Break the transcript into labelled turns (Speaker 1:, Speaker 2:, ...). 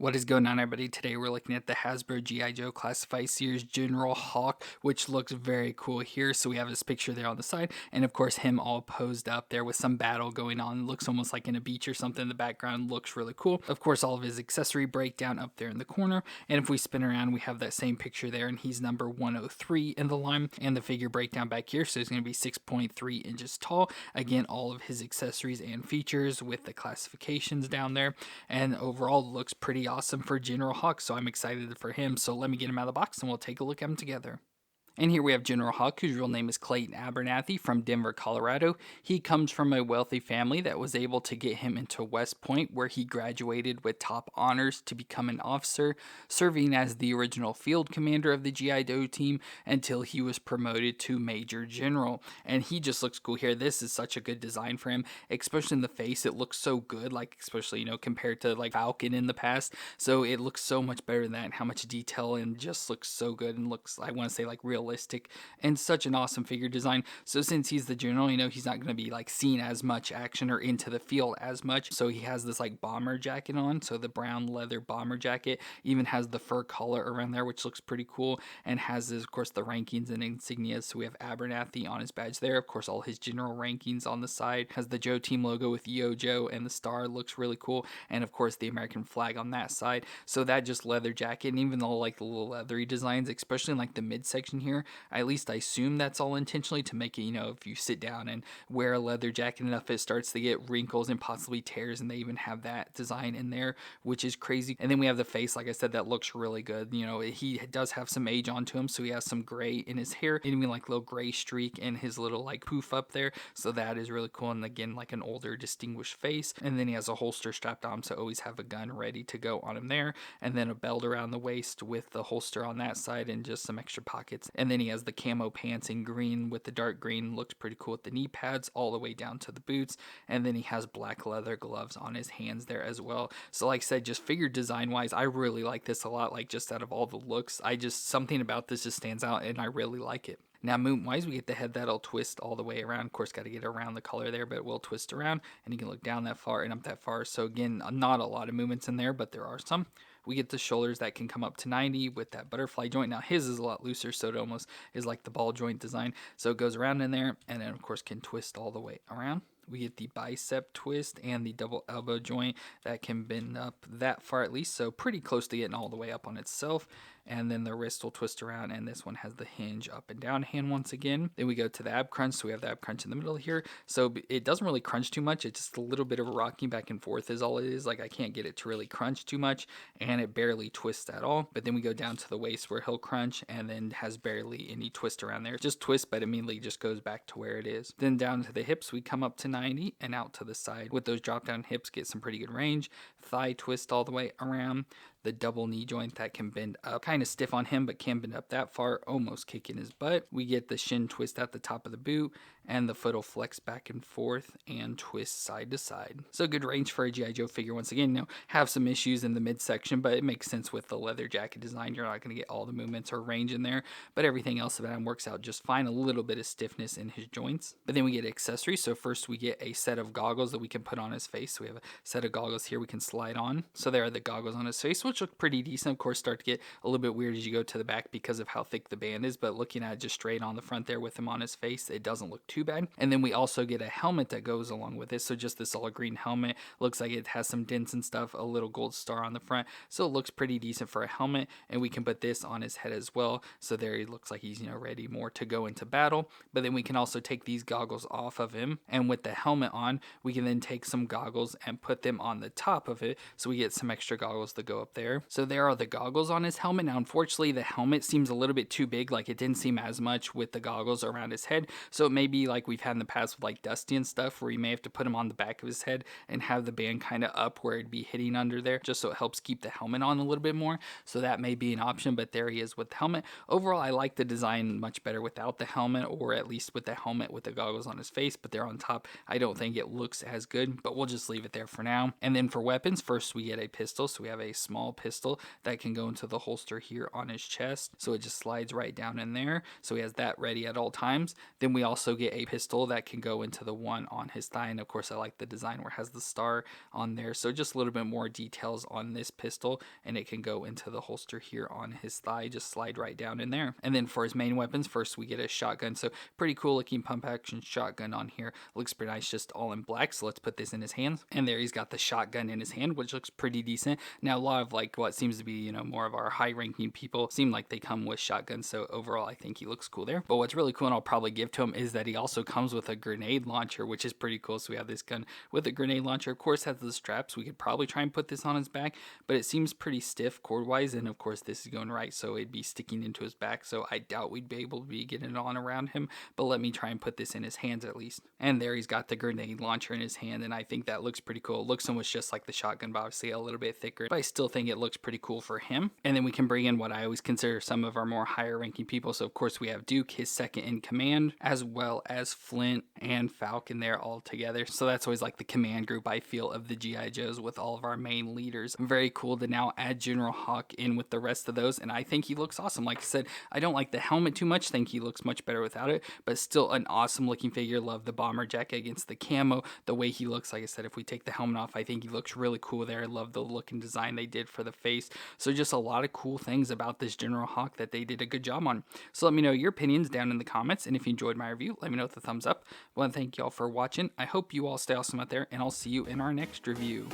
Speaker 1: What is going on, everybody? Today we're looking at the Hasbro G.I. Joe Classified Series General Hawk, which looks very cool here. So we have his picture there on the side, and of course him all posed up there with some battle going on. It looks almost like in a beach or something. In the background looks really cool. Of course, all of his accessory breakdown up there in the corner. And if we spin around, we have that same picture there, and he's number 103 in the line. And the figure breakdown back here, so he's going to be 6.3 inches tall. Again, all of his accessories and features with the classifications down there. And overall looks pretty awesome for General Hawk, so I'm excited for him. So let me get him out of the box and we'll take a look at him together. And here we have General Hawk, whose real name is Clayton Abernathy from Denver, Colorado. He comes from a wealthy family that was able to get him into West Point, where he graduated with top honors to become an officer, serving as the original field commander of the G.I. Joe team until he was promoted to Major General. And he just looks cool here. This is such a good design for him, especially in the face. It looks so good, like especially, compared to like Falcon in the past. So it looks so much better than that, and how much detail, and just looks so good, and looks, I want to say, like realistic and such an awesome figure design. So since he's the general, he's not going to be like seen as much action or into the field as much. So he has this like bomber jacket on. So the brown leather bomber jacket even has the fur collar around there, which looks pretty cool, and has, of course, the rankings and insignias. So we have Abernathy on his badge there. Of course, all his general rankings on the side. Has the Joe team logo with Yo Joe and the star. Looks really cool. And of course, the American flag on that side. So that just leather jacket, and even all like the little leathery designs, especially in like the midsection here, at least I assume that's all intentionally to make it, if you sit down and wear a leather jacket enough, it starts to get wrinkles and possibly tears, and they even have that design in there, which is crazy. And then we have the face, like I said, that looks really good. He does have some age onto him, so he has some gray in his hair, and even like little gray streak in his little like poof up there, so that is really cool. And again, like an older distinguished face. And then he has a holster strapped on, so always have a gun ready to go on him there, and then a belt around the waist with the holster on that side and just some extra pockets. And then he has the camo pants in green with the dark green. Looks pretty cool with the knee pads all the way down to the boots. And then he has black leather gloves on his hands there as well. So like I said, just figure design wise, I really like this a lot. Like just out of all the looks, something about this just stands out, and I really like it. Now, movement wise, we get the head that'll twist all the way around. Of course, got to get around the collar there, but it will twist around, and you can look down that far and up that far. So again, not a lot of movements in there, but there are some. We get the shoulders that can come up to 90 with that butterfly joint. Now his is a lot looser, so it almost is like the ball joint design. So it goes around in there, and then of course can twist all the way around. We get the bicep twist and the double elbow joint that can bend up that far at least, so pretty close to getting all the way up on itself. And then the wrist will twist around, and this one has the hinge up and down hand once again. Then we go to the ab crunch, so we have the ab crunch in the middle here. So it doesn't really crunch too much. It's just a little bit of a rocking back and forth is all it is. Like I can't get it to really crunch too much, and it barely twists at all. But then we go down to the waist where he'll crunch, and then has barely any twist around there. Just twist, but immediately just goes back to where it is. Then down to the hips, we come up to 90 and out to the side. With those drop down hips, get some pretty good range. Thigh twist all the way around. The double knee joint that can bend up, kind of stiff on him, but can bend up that far, almost kicking his butt. We get the shin twist at the top of the boot, and the foot will flex back and forth and twist side to side. So good range for a G.I. Joe figure. Once again, have some issues in the midsection, but it makes sense with the leather jacket design. You're not going to get all the movements or range in there, but everything else about him works out just fine. A little bit of stiffness in his joints. But then we get accessories. So first we get a set of goggles that we can put on his face. So we have a set of goggles here we can slide on. So there are the goggles on his face, which look pretty decent. Of course, start to get a little bit weird as you go to the back because of how thick the band is, but looking at it just straight on the front there with him on his face, it doesn't look too bad. And then we also get a helmet that goes along with it. So just this all green helmet, looks like it has some dents and stuff, a little gold star on the front, so it looks pretty decent for a helmet. And we can put this on his head as well, so there he looks like he's ready more to go into battle. But then we can also take these goggles off of him, and with the helmet on, we can then take some goggles and put them on the top of it, so we get some extra goggles to go up there. So there are the goggles on his helmet. Now unfortunately the helmet seems a little bit too big, like it didn't seem as much with the goggles around his head. So it may be like we've had in the past with like Dusty and stuff, where you may have to put him on the back of his head and have the band kind of up where it'd be hitting under there, just so it helps keep the helmet on a little bit more. So that may be an option, but there he is with the helmet. Overall, I like the design much better without the helmet, or at least with the helmet with the goggles on his face, but they're on top. I don't think it looks as good, but we'll just leave it there for now. And then for weapons, first we get a pistol. So we have a small small pistol that can go into the holster here on his chest. So it just slides right down in there. So he has that ready at all times. Then we also get a pistol that can go into the one on his thigh. And of course, I like the design where it has the star on there. So just a little bit more details on this pistol, and it can go into the holster here on his thigh, just slide right down in there. And then for his main weapons, first we get a shotgun. So pretty cool looking pump action shotgun on here. Looks pretty nice, just all in black. So let's put this in his hands. And there he's got the shotgun in his hand, which looks pretty decent. Now a lot of like what seems to be, you know, more of our high ranking people seem like they come with shotguns. So overall, I think he looks cool there. But what's really cool, and I'll probably give to him, is that he also comes with a grenade launcher, which is pretty cool. So we have this gun with a grenade launcher. Of course, has the straps. We could probably try and put this on his back, but it seems pretty stiff cord wise. And of course, this is going right, so it'd be sticking into his back. So I doubt we'd be able to be getting it on around him, but let me try and put this in his hands at least. And there he's got the grenade launcher in his hand, and I think that looks pretty cool. It looks almost just like the shotgun, but obviously a little bit thicker, but I still think it looks pretty cool for him. And then we can bring in what I always consider some of our more higher ranking people. So of course we have Duke, his second in command, as well as Flint and Falcon there all together. So that's always like the command group, I feel, of the G.I. Joes with all of our main leaders. Very cool to now add General Hawk in with the rest of those, and I think he looks awesome. Like I said, I don't like the helmet too much, think he looks much better without it, but still an awesome looking figure. Love the bomber jacket against the camo, the way he looks. Like I said, if we take the helmet off, I think he looks really cool there. I love the look and design they did for the face. So just a lot of cool things about this General Hawk that they did a good job on. So let me know your opinions down in the comments, and if you enjoyed my review, let me know with a thumbs up. I want to thank y'all for watching. I hope you all stay awesome out there, and I'll see you in our next review.